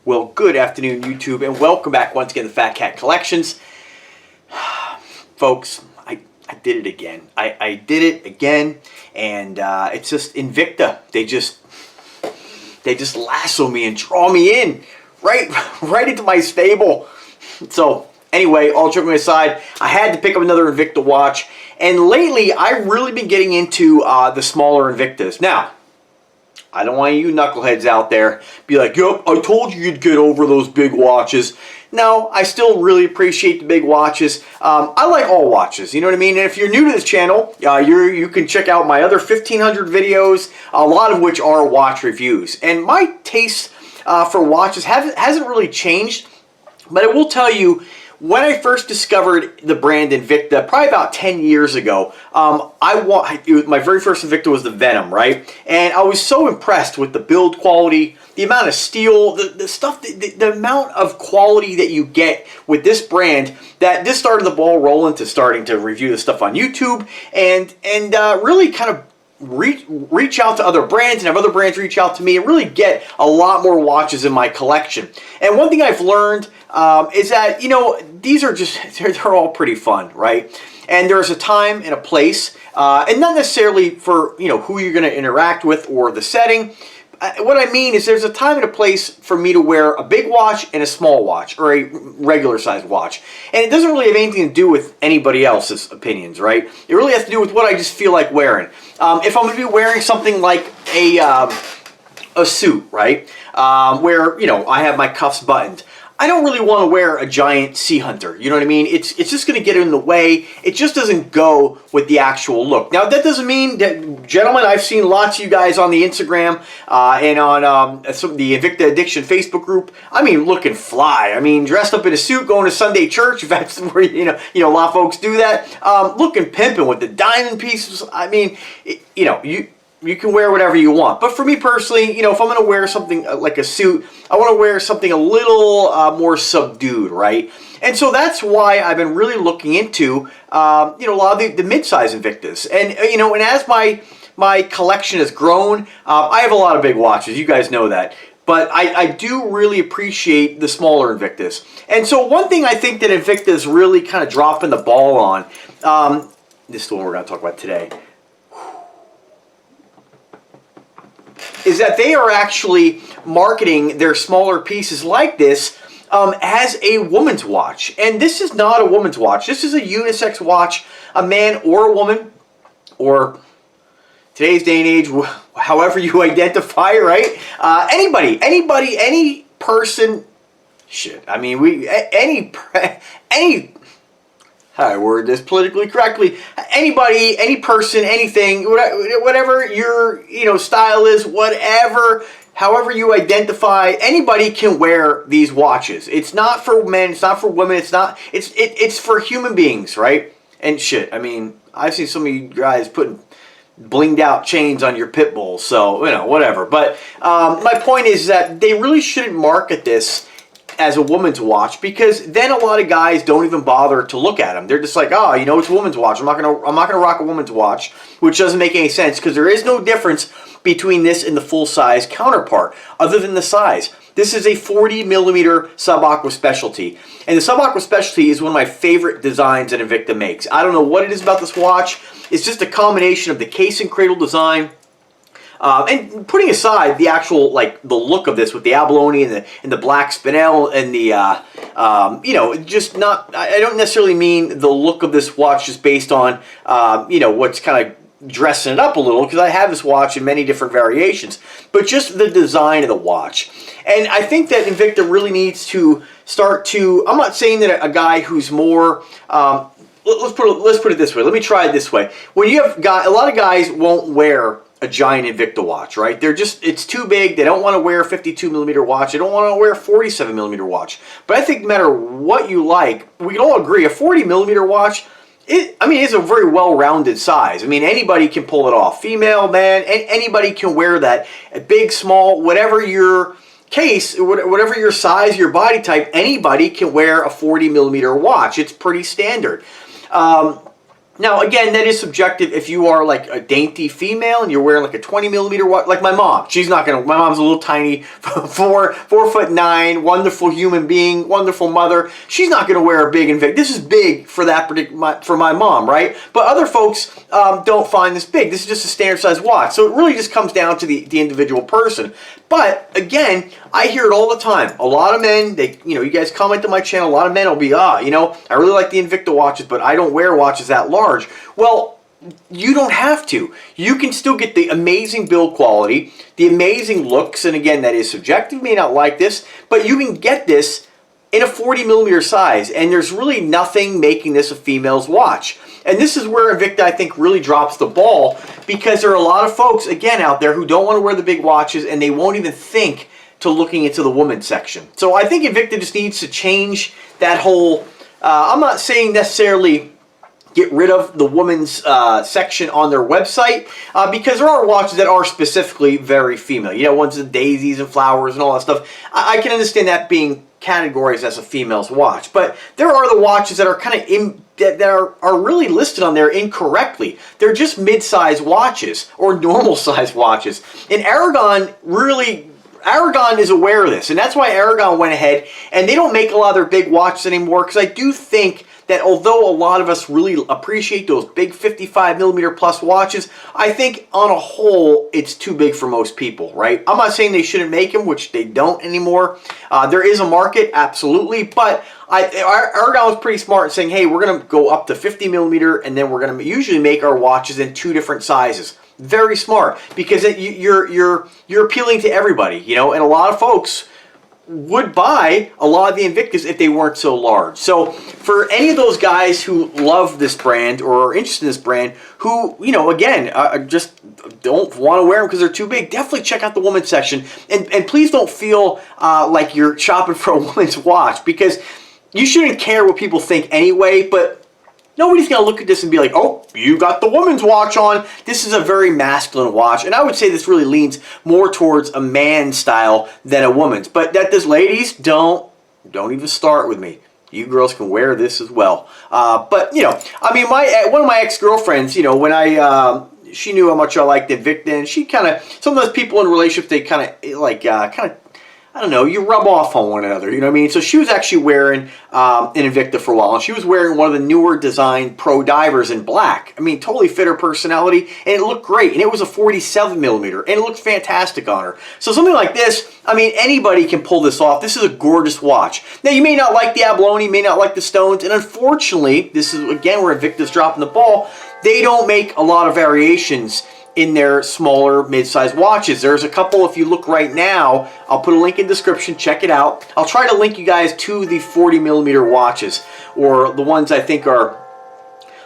Well, good afternoon, YouTube, and welcome back once again to Fat Cat Collections. Folks, I did it again. I did it again, and it's just Invicta. They just lasso me and draw me in right into my stable. So anyway, all joking aside, I had to pick up another Invicta watch, and lately I've really been getting into the smaller Invictas. Now, I don't want you knuckleheads out there be like, "Yup, I told you you'd get over those big watches." No, I still really appreciate the big watches. I like all watches, you know what I mean? And if you're new to this channel, you can check out my other 1,500 videos, a lot of which are watch reviews. And my taste for watches hasn't really changed, but I will tell you, when I first discovered the brand Invicta, probably about 10 years ago, my very first Invicta was the Venom, right? And I was so impressed with the build quality, the amount of steel, the stuff, the amount of quality that you get with this brand, that this started the ball rolling to starting to review the stuff on YouTube and really kind of reach out to other brands and have other brands reach out to me and really get a lot more watches in my collection. And one thing I've learned is that, you know, these are just, they're all pretty fun, right? And there's a time and a place, and not necessarily for, you know, who you're going to interact with or the setting. What I mean is there's a time and a place for me to wear a big watch and a small watch, or a regular sized watch. And it doesn't really have anything to do with anybody else's opinions, right? It really has to do with what I just feel like wearing. If I'm going to be wearing something like a suit, right, where, you know, I have my cuffs buttoned, I don't really want to wear a giant sea hunter. You know what I mean? It's just going to get in the way. It just doesn't go with the actual look. Now, that doesn't mean that, gentlemen, I've seen lots of you guys on the Instagram and on some of the Invicta Addiction Facebook group. I mean, looking fly. I mean, dressed up in a suit, going to Sunday church, if that's where, you know, a lot of folks do that. Looking pimping with the diamond pieces. I mean, you know, you can wear whatever you want. But for me personally, you know, if I'm going to wear something like a suit, I want to wear something a little more subdued, right? And so that's why I've been really looking into, you know, a lot of the mid-size Invictas. And, you know, and as my collection has grown, I have a lot of big watches. You guys know that. But I do really appreciate the smaller Invictas. And so one thing I think that Invicta is really kind of dropping the ball on, this is the one we're going to talk about today, is that they are actually marketing their smaller pieces like this as a woman's watch. And this is not a woman's watch. This is a unisex watch, a man or a woman, or today's day and age, however you identify, right? Anybody, any person, shit, I mean, any, how do I word this politically correctly? Anybody, any person, anything, whatever your, you know, style is, whatever, however you identify, anybody can wear these watches. It's not for men, it's not for women, it's for human beings, right? And shit, I mean, I've seen some of you guys putting blinged out chains on your pit bulls, so, you know, whatever. But my point is that they really shouldn't market this as a woman's watch, because then a lot of guys don't even bother to look at them. They're just like, oh, you know, it's a woman's watch. I'm not gonna rock a woman's watch, which doesn't make any sense, because there is no difference between this and the full-size counterpart, other than the size. This is a 40mm Subaqua Specialty, and the Subaqua Specialty is one of my favorite designs that Invicta makes. I don't know what it is about this watch. It's just a combination of the case and cradle design. And putting aside the actual, like, the look of this with the abalone and the black spinel and the, you know, just not, I don't necessarily mean the look of this watch just based on, you know, what's kind of dressing it up a little, because I have this watch in many different variations, but just the design of the watch. And I think that Invicta really needs to start to, I'm not saying that a guy who's more, let's put it this way, let me try it this way. When you have a lot of guys won't wear a giant Invicta watch, right? They're just, it's too big. They don't want to wear a 52mm watch. They don't want to wear a 47mm watch. But I think no matter what you like, we can all agree a 40mm watch, it's a very well-rounded size. I mean, anybody can pull it off. Female, man, anybody can wear that. Big, small, whatever your case, whatever your size, your body type, anybody can wear a 40mm watch. It's pretty standard. Now, again, that is subjective. If you are like a dainty female and you're wearing like a 20mm watch, like my mom, she's not gonna. My mom's a little tiny, 4'9", wonderful human being, wonderful mother. She's not gonna wear a big Invicta. This is big for that particular for my mom, right? But other folks don't find this big. This is just a standard size watch. So it really just comes down to the individual person. But again, I hear it all the time. A lot of men, you guys comment on my channel. A lot of men will be, I really like the Invicta watches, but I don't wear watches that large. Well, you don't have to. You can still get the amazing build quality, the amazing looks, and again, that is subjective. You may not like this, but you can get this in a 40mm size, and there's really nothing making this a female's watch. And this is where Invicta, I think, really drops the ball, because there are a lot of folks, again, out there who don't want to wear the big watches, and they won't even think to looking into the women's section. So I think Invicta just needs to change that whole, I'm not saying necessarily get rid of the women's section on their website, because there are watches that are specifically very female. You know, ones with daisies and flowers and all that stuff. I can understand that being categorized as a female's watch, but there are the watches that are kind of that are really listed on there incorrectly. They're just mid-size watches or normal-size watches. And Aragon is aware of this, and that's why Aragon went ahead, and they don't make a lot of their big watches anymore, because I do think that although a lot of us really appreciate those big 55mm plus watches, I think on a whole it's too big for most people, right? I'm not saying they shouldn't make them, which they don't anymore. There is a market, absolutely, but Aragon was pretty smart in saying, hey, we're going to go up to 50mm, and then we're going to usually make our watches in 2 different sizes. Very smart, because you're appealing to everybody, you know, and a lot of folks would buy a lot of the Invictas if they weren't so large. So for any of those guys who love this brand or are interested in this brand, who, you know, again, just don't want to wear them because they're too big, definitely check out the women's section. And please don't feel like you're shopping for a woman's watch, because you shouldn't care what people think anyway, but nobody's going to look at this and be like, oh, you got the woman's watch on. This is a very masculine watch. And I would say this really leans more towards a man's style than a woman's. But that does, ladies, don't even start with me. You girls can wear this as well. But, you know, I mean, one of my ex-girlfriends, you know, when she knew how much I liked Invicta, and she kind of, some of those people in relationships, they kind of, I don't know, you rub off on one another, you know what I mean? So she was actually wearing an Invicta for a while, and she was wearing one of the newer design Pro Divers in black. I mean, totally fit her personality, and it looked great, and it was a 47mm, and it looked fantastic on her. So something like this, I mean, anybody can pull this off. This is a gorgeous watch. Now, you may not like the abalone, you may not like the stones, and unfortunately, this is, again, where Invicta's dropping the ball. They don't make a lot of variations in their smaller mid-sized watches. There's a couple, if you look right now, I'll put a link in the description, check it out. I'll try to link you guys to the 40mm watches, or the ones I think are,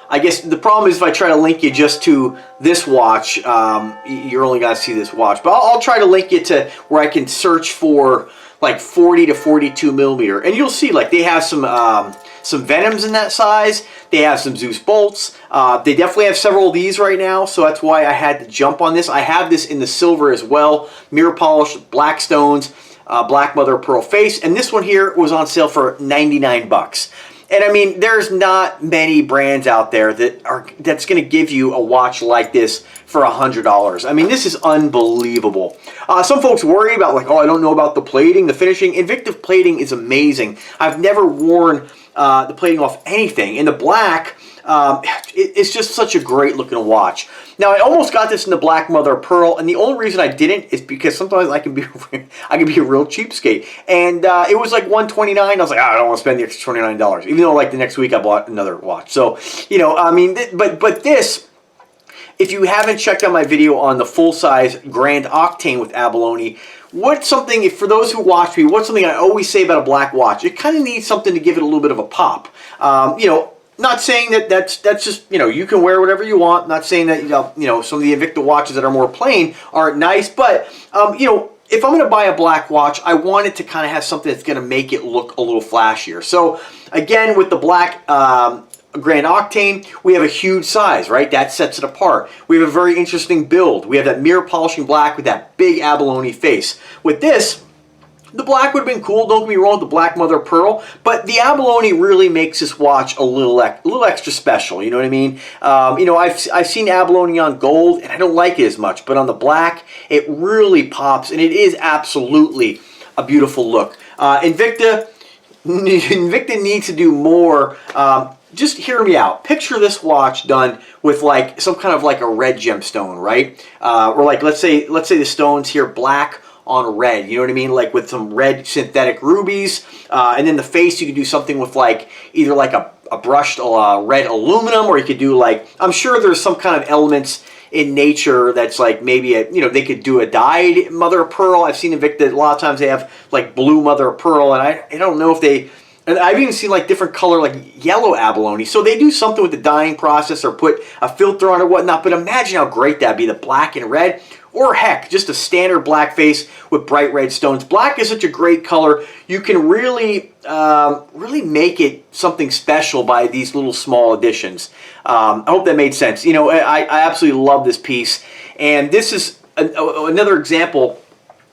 I guess the problem is if I try to link you just to this watch, you're only gonna see this watch. But I'll try to link you to where I can search for like 40 to 42mm, and you'll see like they have some Venoms in that size. They have some Zeus bolts. They definitely have several of these right now, so that's why I had to jump on this. I have this in the silver as well, mirror polished, black stones, black mother of pearl face, and this one here was on sale for 99 bucks. And I mean, there's not many brands out there that's going to give you a watch like this for $100. I mean, this is unbelievable. Some folks worry about like, oh, I don't know about the plating, the finishing. Invicta plating is amazing. I've never worn the plating off anything. In the black, it's just such a great looking watch. Now, I almost got this in the black mother of pearl, and the only reason I didn't is because sometimes I can be a real cheapskate. And it was like $129. I was like, I don't want to spend the extra $29, even though like the next week I bought another watch. So, you know, I mean, but this, if you haven't checked out my video on the full-size Grand Octane with abalone, what's something, for those who watch me, what's something I always say about a black watch? It kind of needs something to give it a little bit of a pop. You know, not saying that's just, you know, you can wear whatever you want. Not saying that, you know, some of the Invicta watches that are more plain aren't nice. But, you know, if I'm going to buy a black watch, I want it to kind of have something that's going to make it look a little flashier. So, again, with the black Grand Octane, we have a huge size, right? That sets it apart. We have a very interesting build. We have that mirror polishing black with that big abalone face. With this, The black would have been cool, don't get me wrong, with the black mother of pearl, but the abalone really makes this watch a little extra special, you know what I mean? You know, I've seen abalone on gold, and I don't like it as much, but on the black, it really pops, and it is absolutely a beautiful look. Invicta needs to do more. Just hear me out. Picture this watch done with like some kind of like a red gemstone, right? Or like let's say the stone's here black on red, you know what I mean? Like with some red synthetic rubies, and then the face you could do something with like either like a brushed red aluminum, or you could do like, I'm sure there's some kind of elements in nature that's like maybe you know, they could do a dyed mother of pearl. I've seen Invicta, a lot of times they have like blue mother of pearl, and I don't know if they, and I've even seen like different color like yellow abalone. So they do something with the dyeing process or put a filter on or whatnot, but imagine how great that'd be, the black and red. Or heck, just a standard black face with bright red stones. Black is such a great color. You can really, really make it something special by these little small additions. I hope that made sense. You know, I absolutely love this piece. And this is another example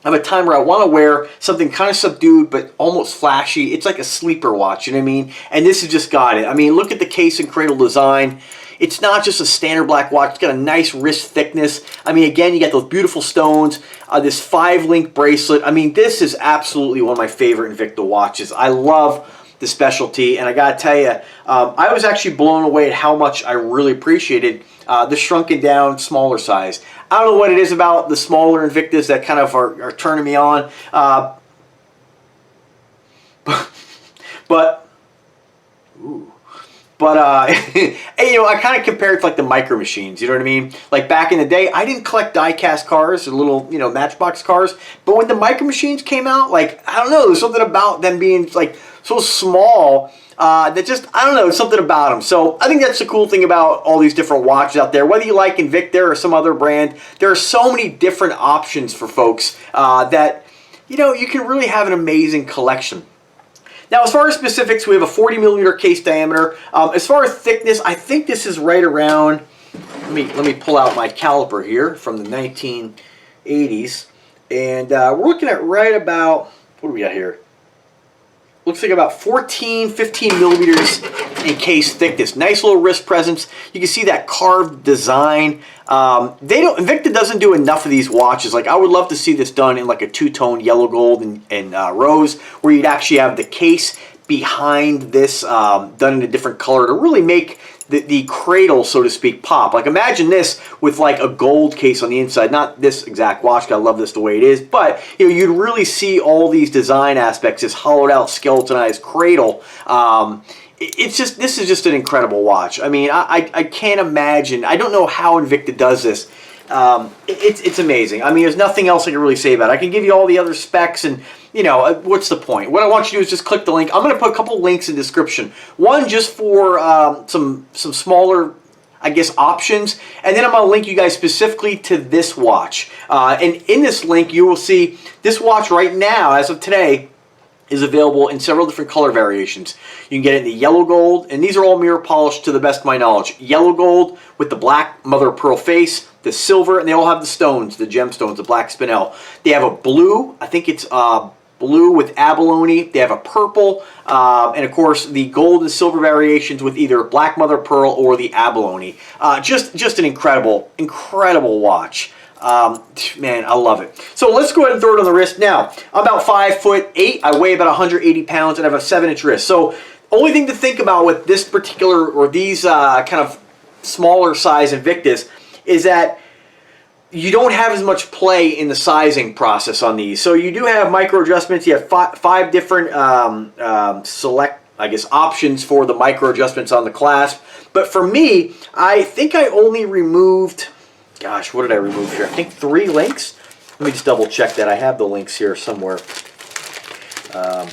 of a time where I want to wear something kind of subdued but almost flashy. It's like a sleeper watch, you know what I mean? And this has just got it. I mean, look at the case and cradle design. It's not just a standard black watch. It's got a nice wrist thickness. I mean, again, you got those beautiful stones, this 5-link bracelet. I mean, this is absolutely one of my favorite Invicta watches. I love the specialty, and I gotta tell you, I was actually blown away at how much I really appreciated the shrunken down, smaller size. I don't know what it is about the smaller Invictas that kind of are turning me on, but ooh. But, you know, I kind of compare it to like the micro machines, you know what I mean? Like back in the day, I didn't collect die-cast cars or little, you know, Matchbox cars. But when the micro machines came out, like, I don't know, there's something about them being like so small that just, I don't know, there's something about them. So I think that's the cool thing about all these different watches out there. Whether you like Invicta or some other brand, there are so many different options for folks that, you know, you can really have an amazing collection. Now, as far as specifics, we have a 40mm case diameter. As far as thickness, I think this is right around, let me pull out my caliper here from the 1980s. And we're looking at right about, what do we got here? Looks like about 14, 15 millimeters in case thickness. Nice little wrist presence. You can see that carved design. Invicta doesn't do enough of these watches. Like, I would love to see this done in like a two-tone yellow gold and rose, where you'd actually have the case behind this done in a different color to really make the cradle, so to speak, pop. Like, imagine this with like a gold case on the inside. Not this exact watch, I love this the way it is, but you know, you'd really see all these design aspects, this hollowed out skeletonized cradle. This is just an incredible watch. I mean, I can't imagine, I don't know how Invicta does this. It's amazing. I mean, there's nothing else I can really say about it. I can give you all the other specs, and you know, what's the point? What I want you to do is just click the link. I'm going to put a couple links in the description. One just for some smaller, I guess, options, and then I'm going to link you guys specifically to this watch. And in this link, you will see this watch right now, as of today, is available in several different color variations. You can get it in the yellow gold, and these are all mirror polished to the best of my knowledge. Yellow gold with the black mother of pearl face, the silver, and they all have the stones, the gemstones, the black spinel. They have a blue, I think it's blue with abalone. They have a purple, and of course the gold and silver variations with either black mother of pearl or the abalone. Just an incredible watch. Man, I love it. So let's go ahead and throw it on the wrist. Now, I'm about 5'8". I weigh about 180 pounds, and I have a 7-inch wrist. So only thing to think about with this particular, or these kind of smaller size Invictas, is that you don't have as much play in the sizing process on these. So you do have micro adjustments. You have five different select, I guess, options for the micro adjustments on the clasp. But for me, I think I only removed, gosh, what did I remove here? I think 3 links. Let me just double check that. I have the links here somewhere. At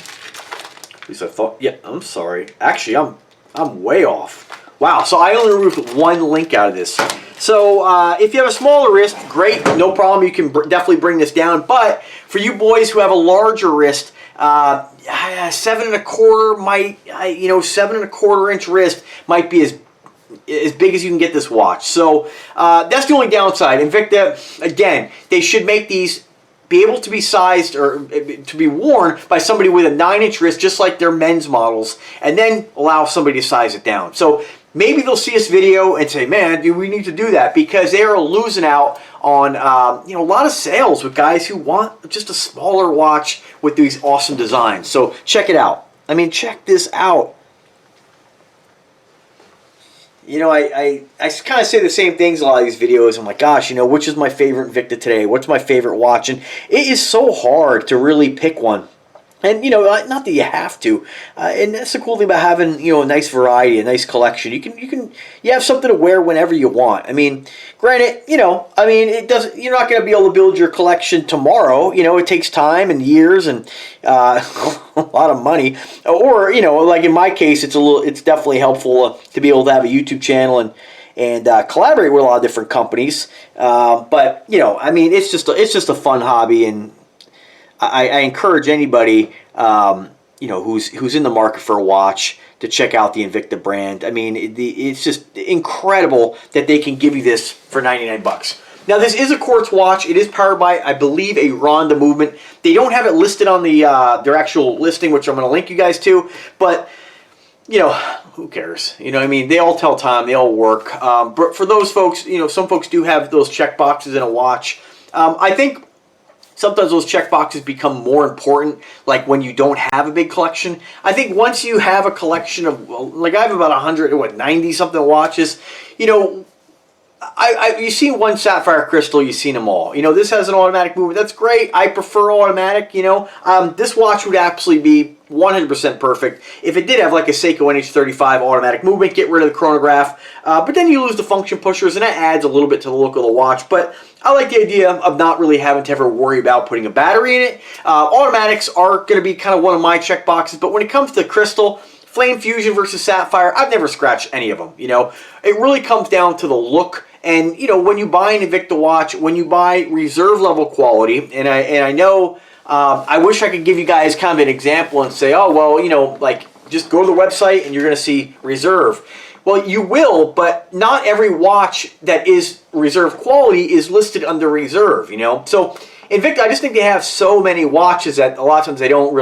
least I thought, yeah, I'm sorry. Actually, I'm way off. Wow, so I only removed 1 link out of this. So if you have a smaller wrist, great, no problem. You can definitely bring this down. But for you boys who have a larger wrist, 7 1/4 might, 7 1/4 inch wrist might be as big as you can get this watch. So that's the only downside. Invicta, again, they should make these be able to be sized or to be worn by somebody with a 9-inch wrist, just like their men's models, and then allow somebody to size it down. So maybe they'll see this video and say, man, we need to do that, because they are losing out on a lot of sales with guys who want just a smaller watch with these awesome designs. So check it out. I mean, check this out. You know, I kind of say the same things in a lot of these videos. I'm like, gosh, which is my favorite Invicta today? What's my favorite watch? And it is so hard to really pick one. And, not that you have to. And that's the cool thing about having, a nice variety, a nice collection. You have something to wear whenever you want. I mean, granted, it doesn't, you're not going to be able to build your collection tomorrow. It takes time and years and a lot of money. Or, like in my case, it's definitely helpful to be able to have a YouTube channel and collaborate with a lot of different companies. But, it's just a fun hobby, and I encourage anybody, who's in the market for a watch to check out the Invicta brand. I mean, it's just incredible that they can give you this for 99 bucks. Now, this is a quartz watch. It is powered by, I believe, a Ronda movement. They don't have it listed on their actual listing, which I'm going to link you guys to. But, who cares? They all tell time. They all work. But for those folks, some folks do have those check boxes in a watch. I think sometimes those check boxes become more important, like when you don't have a big collection. I think once you have a collection of, like I have about 90 something watches, you've seen one sapphire crystal, you've seen them all. This has an automatic movement. That's great. I prefer automatic, This watch would absolutely be 100% perfect if it did have like a Seiko NH35 automatic movement. Get rid of the chronograph, but then you lose the function pushers, and that adds a little bit to the look of the watch. But I like the idea of not really having to ever worry about putting a battery in it. Automatics are going to be kind of one of my check boxes, but when it comes to crystal, Flame Fusion versus Sapphire, I've never scratched any of them. It really comes down to the look. And when you buy an Invicta watch, when you buy reserve level quality, and I know, I wish I could give you guys kind of an example and say, oh well, like just go to the website and you're going to see reserve. Well, you will, but not every watch that is reserve quality is listed under reserve. So Invicta, I just think they have so many watches that a lot of times they don't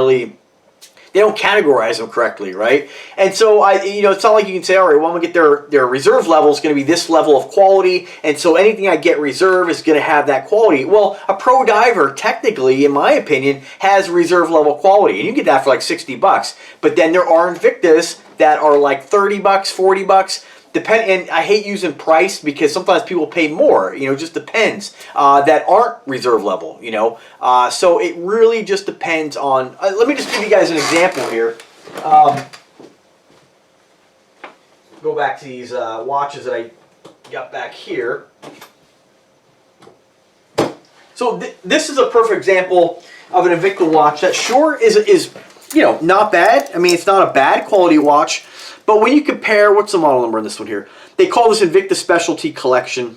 categorize them correctly, right? And so it's not like you can say, all right, well, I'm gonna get their reserve level is gonna be this level of quality, and so anything I get reserve is gonna have that quality. Well, a pro diver, technically, in my opinion, has reserve level quality, and you get that for like 60 bucks. But then there are Invictas that are like 30 bucks, 40 bucks. And I hate using price because sometimes people pay more, it just depends, that aren't reserve level, so it really just depends on, let me just give you guys an example here. Go back to these watches that I got back here. So this is a perfect example of an Invicta watch that sure is not bad. I mean, it's not a bad quality watch. But when you compare, what's the model number on this one here? They call this Invicta Specialty Collection.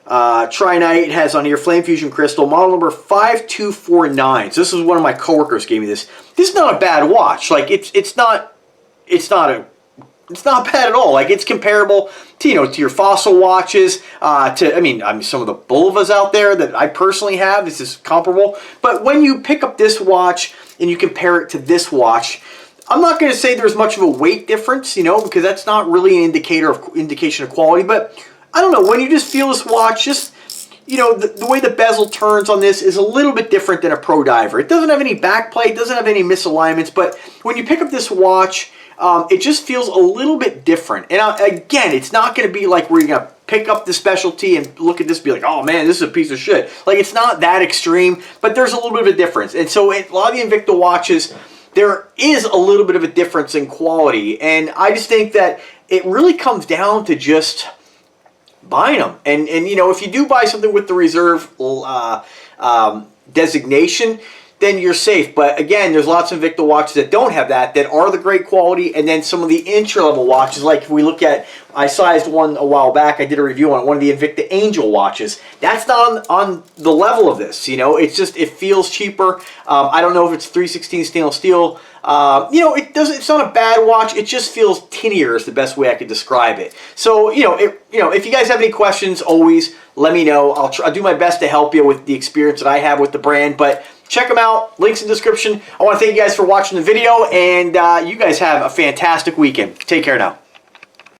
Trinite, it has on here Flame Fusion Crystal, model number 5249. So this is one of my coworkers gave me this. This is not a bad watch. Like it's not bad at all. Like it's comparable to to your Fossil watches. Some of the Bulvas out there that I personally have. This is comparable. But when you pick up this watch and you compare it to this watch, I'm not going to say there's much of a weight difference, because that's not really an indication of quality. But I don't know, when you just feel this watch, just the way the bezel turns on this is a little bit different than a pro diver. It doesn't have any backplate, it doesn't have any misalignments, but when you pick up this watch, it just feels a little bit different. And again, it's not going to be like where you're going to pick up the Specialty and look at this and be like, oh man, this is a piece of shit. Like it's not that extreme, but there's a little bit of a difference. And so a lot of the Invicta watches, there is a little bit of a difference in quality, and I just think that it really comes down to just buying them. And if you do buy something with the reserve designation, then you're safe. But again, there's lots of Invicta watches that don't have that are the great quality, and then some of the entry-level watches, like if we look at, I sized one a while back, I did a review on it, one of the Invicta Angel watches. That's not on the level of this, you know, it's just, it feels cheaper. I don't know if it's 3/16 stainless steel. You know, it's not a bad watch, it just feels tinnier is the best way I could describe it. So, you know, if you guys have any questions, always let me know. I'll do my best to help you with the experience that I have with the brand, but check them out. Links in the description. I want to thank you guys for watching the video, and you guys have a fantastic weekend. Take care now.